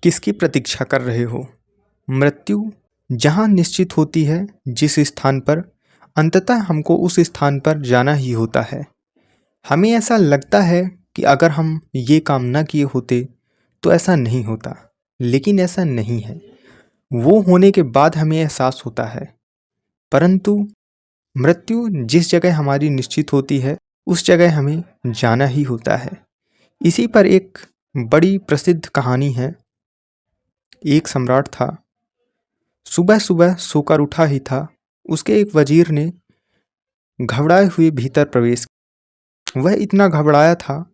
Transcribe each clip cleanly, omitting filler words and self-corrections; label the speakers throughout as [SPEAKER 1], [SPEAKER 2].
[SPEAKER 1] किसकी प्रतीक्षा कर रहे हो? मृत्यु जहाँ निश्चित होती है, जिस स्थान पर, अंततः हमको उस स्थान पर जाना ही होता है। हमें ऐसा लगता है कि अगर हम ये काम न किए होते तो ऐसा नहीं होता, लेकिन ऐसा नहीं है। वो होने के बाद हमें एहसास होता है। परंतु मृत्यु जिस जगह हमारी निश्चित होती है, उस जगह हमें जाना ही होता है। इसी पर एक बड़ी प्रसिद्ध कहानी है। एक सम्राट था। सुबह सुबह सोकर उठा ही था, उसके एक वजीर ने घबराए हुए भीतर प्रवेश किया। वह इतना घबराया था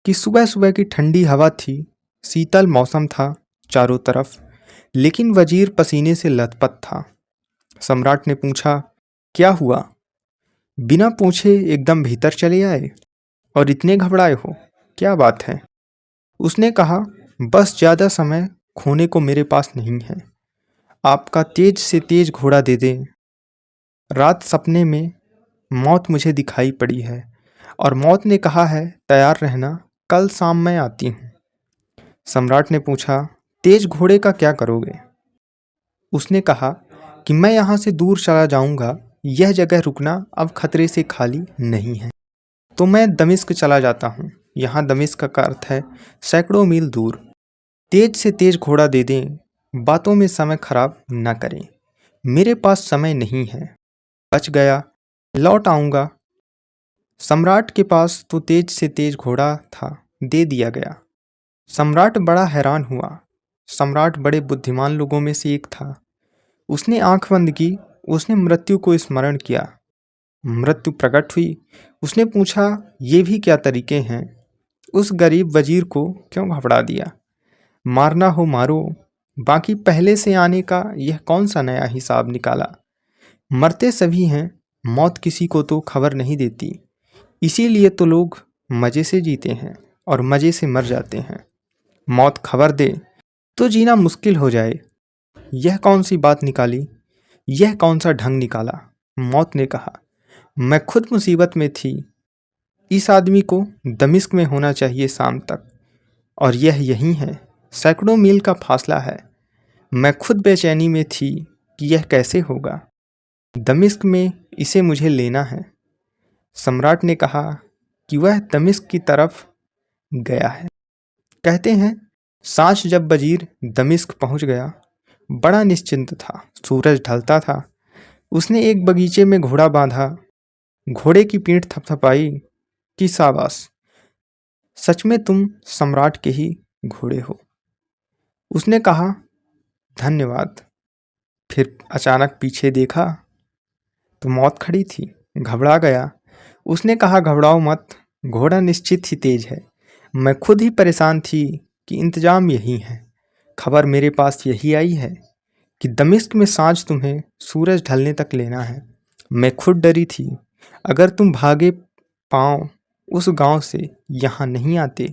[SPEAKER 1] कि सुबह सुबह की ठंडी हवा थी, शीतल मौसम था चारों तरफ, लेकिन वजीर पसीने से लथपथ था। सम्राट ने पूछा, क्या हुआ? बिना पूछे एकदम भीतर चले आए और इतने घबराए हो, क्या बात है? उसने कहा, बस ज़्यादा समय खोने को मेरे पास नहीं है। आपका तेज से तेज घोड़ा दे दें। रात सपने में मौत मुझे दिखाई पड़ी है और मौत ने कहा है तैयार रहना, कल शाम मैं आती हूँ। सम्राट ने पूछा, तेज घोड़े का क्या करोगे? उसने कहा कि मैं यहाँ से दूर चला जाऊँगा, यह जगह रुकना अब खतरे से खाली नहीं है। तो मैं दमिश्क चला जाता हूँ। यहाँ दमिश्क का अर्थ है सैकड़ों मील दूर। तेज से तेज घोड़ा दे दें, बातों में समय खराब न करें। मेरे पास समय नहीं है, बच गया लौट आऊँगा। सम्राट के पास तो तेज से तेज घोड़ा था, दे दिया गया। सम्राट बड़ा हैरान हुआ। सम्राट बड़े बुद्धिमान लोगों में से एक था। उसने आंख बंद की, उसने मृत्यु को स्मरण किया। मृत्यु प्रकट हुई। उसने पूछा, ये भी क्या तरीके हैं? उस गरीब वजीर को क्यों घबरा दिया? मारना हो मारो, बाकी पहले से आने का यह कौन सा नया हिसाब निकाला? मरते सभी हैं, मौत किसी को तो खबर नहीं देती। इसीलिए तो लोग मज़े से जीते हैं और मज़े से मर जाते हैं। मौत खबर दे तो जीना मुश्किल हो जाए। यह कौन सी बात निकाली? यह कौन सा ढंग निकाला? मौत ने कहा, मैं खुद मुसीबत में थी। इस आदमी को दमिश्क में होना चाहिए शाम तक, और यह यहीं है, सैकड़ों मील का फासला है। मैं खुद बेचैनी में थी कि यह कैसे होगा। दमिश्क में इसे मुझे लेना है। सम्राट ने कहा कि वह दमिश्क की तरफ गया है। कहते हैं सांझ जब वजीर दमिश्क पहुंच गया, बड़ा निश्चिंत था। सूरज ढलता था। उसने एक बगीचे में घोड़ा बांधा, घोड़े की पीठ थपथपाई कि शाबाश, सच में तुम सम्राट के ही घोड़े हो। उसने कहा, धन्यवाद। फिर अचानक पीछे देखा तो मौत खड़ी थी। घबरा गया। उसने कहा, घबराओ मत, घोड़ा निश्चित ही तेज है। मैं खुद ही परेशान थी कि इंतजाम यही है। खबर मेरे पास यही आई है कि दमिश्क में सांझ तुम्हें सूरज ढलने तक लेना है। मैं खुद डरी थी, अगर तुम भागे पाँव उस गांव से यहाँ नहीं आते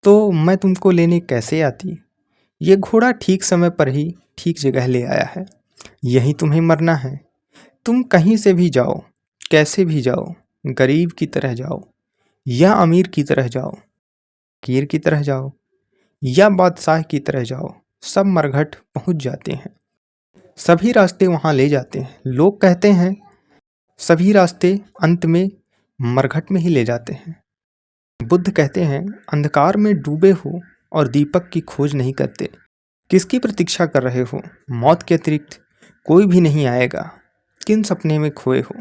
[SPEAKER 1] तो मैं तुमको लेने कैसे आती। ये घोड़ा ठीक समय पर ही ठीक जगह ले आया है। यहीं तुम्हें मरना है। तुम कहीं से भी जाओ, कैसे भी जाओ, गरीब की तरह जाओ या अमीर की तरह जाओ, कीर की तरह जाओ या बादशाह की तरह जाओ, सब मरघट पहुंच जाते हैं। सभी रास्ते वहां ले जाते हैं। लोग कहते हैं सभी रास्ते अंत में मरघट में ही ले जाते हैं। बुद्ध कहते हैं अंधकार में डूबे हो और दीपक की खोज नहीं करते। किसकी प्रतीक्षा कर रहे हो? मौत के अतिरिक्त कोई भी नहीं आएगा। किन सपने में खोए हो?